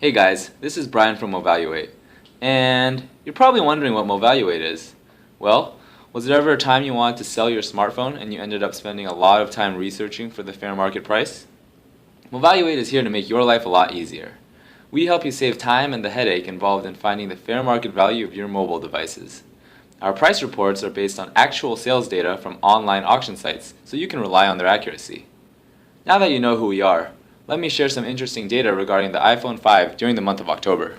Hey guys, this is Brian from Movaluate, and you're probably wondering what Movaluate is. Well, was there ever a time you wanted to sell your smartphone and you ended up spending a lot of time researching for the fair market price? Movaluate is here to make your life a lot easier. We help you save time and the headache involved in finding the fair market value of your mobile devices. Our price reports are based on actual sales data from online auction sites, so you can rely on their accuracy. Now that you know who we are, let me share some interesting data regarding the iPhone 5 during the month of October.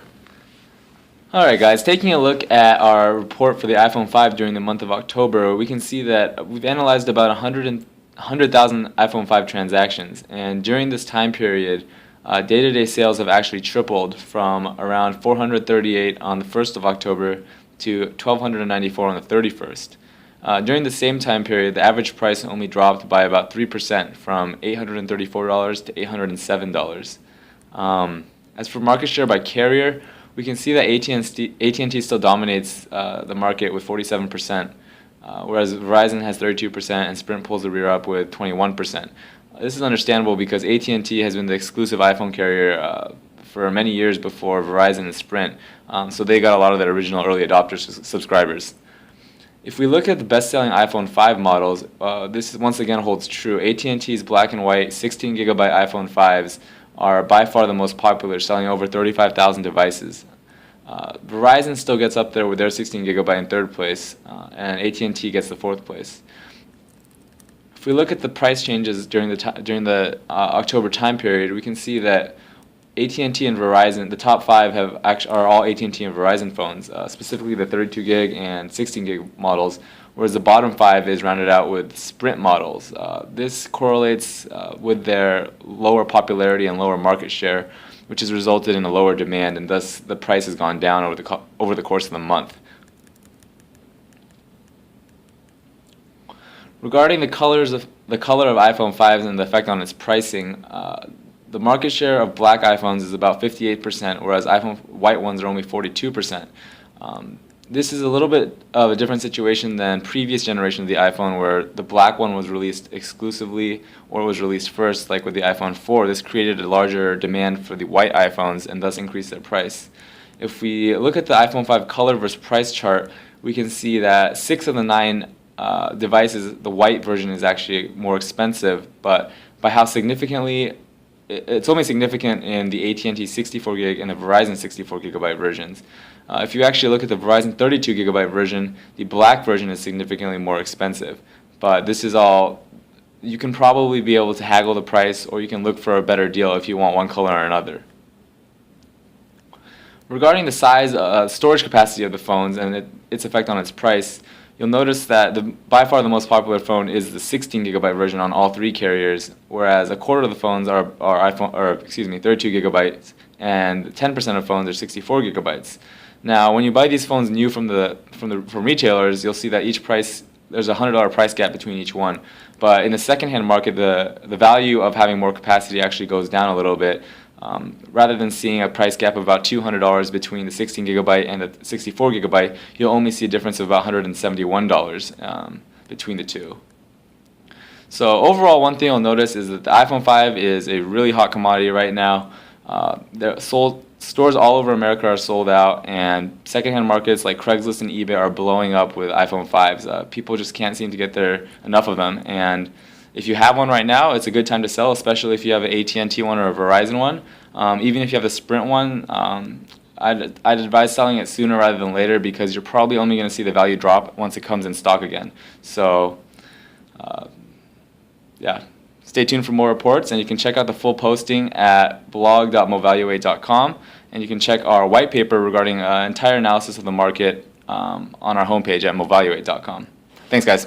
Alright guys, taking a look at our report for the iPhone 5 during the month of October, we can see that we've analyzed about 100,000 iPhone 5 transactions, and during this time period, day-to-day sales have actually tripled from around 438 on the 1st of October to 1,294 on the 31st. During the same time period, the average price only dropped by about 3% from $834 to $807. As for market share by carrier, we can see that AT&T still dominates the market with 47%, whereas Verizon has 32% and Sprint pulls the rear up with 21%. This is understandable because AT&T has been the exclusive iPhone carrier for many years before Verizon and Sprint, so they got a lot of their original early adopter subscribers. If we look at the best-selling iPhone 5 models, this once again holds true. AT&T's black and white 16GB iPhone 5s are by far the most popular, selling over 35,000 devices. Verizon still gets up there with their 16GB in third place, and AT&T gets the fourth place. If we look at the price changes during the October time period, we can see that AT&T and Verizon, the top five are all AT&T and Verizon phones, specifically the 32GB and 16GB models, whereas the bottom five is rounded out with Sprint models. This correlates with their lower popularity and lower market share, which has resulted in a lower demand, and thus the price has gone down over the course of the month. Regarding the color of iPhone 5s and the effect on its pricing, the market share of black iPhones is about 58%, whereas iPhone white ones are only 42%. This is a little bit of a different situation than previous generations of the iPhone, where the black one was released exclusively or was released first, like with the iPhone 4. This created a larger demand for the white iPhones and thus increased their price. If we look at the iPhone 5 color versus price chart, we can see that 6 of the 9 devices, the white version is actually more expensive, but by how significantly, it's only significant in the AT&T 64GB and the Verizon 64GB versions. If you actually look at the Verizon 32GB version, the black version is significantly more expensive. But this is all, you can probably be able to haggle the price, or you can look for a better deal if you want one color or another. Regarding the size, storage capacity of the phones and its effect on its price, you'll notice that by far the most popular phone is the 16GB version on all three carriers, whereas a quarter of the phones are 32GB, and 10% of phones are 64GB. Now, when you buy these phones new from retailers, you'll see that there's a $100 price gap between each one. But in the secondhand market, the value of having more capacity actually goes down a little bit. Rather than seeing a price gap of about $200 between the 16GB and the 64GB, you'll only see a difference of about $171 between the two. So overall, one thing you'll notice is that the iPhone 5 is a really hot commodity right now. Stores all over America are sold out, and secondhand markets like Craigslist and eBay are blowing up with iPhone 5s. People just can't seem to get enough of them, and if you have one right now, it's a good time to sell, especially if you have an AT&T one or a Verizon one. Even if you have a Sprint one, I'd advise selling it sooner rather than later, because you're probably only going to see the value drop once it comes in stock again. So, yeah, stay tuned for more reports, and you can check out the full posting at blog.movaluate.com, and you can check our white paper regarding entire analysis of the market on our homepage at movaluate.com. Thanks, guys.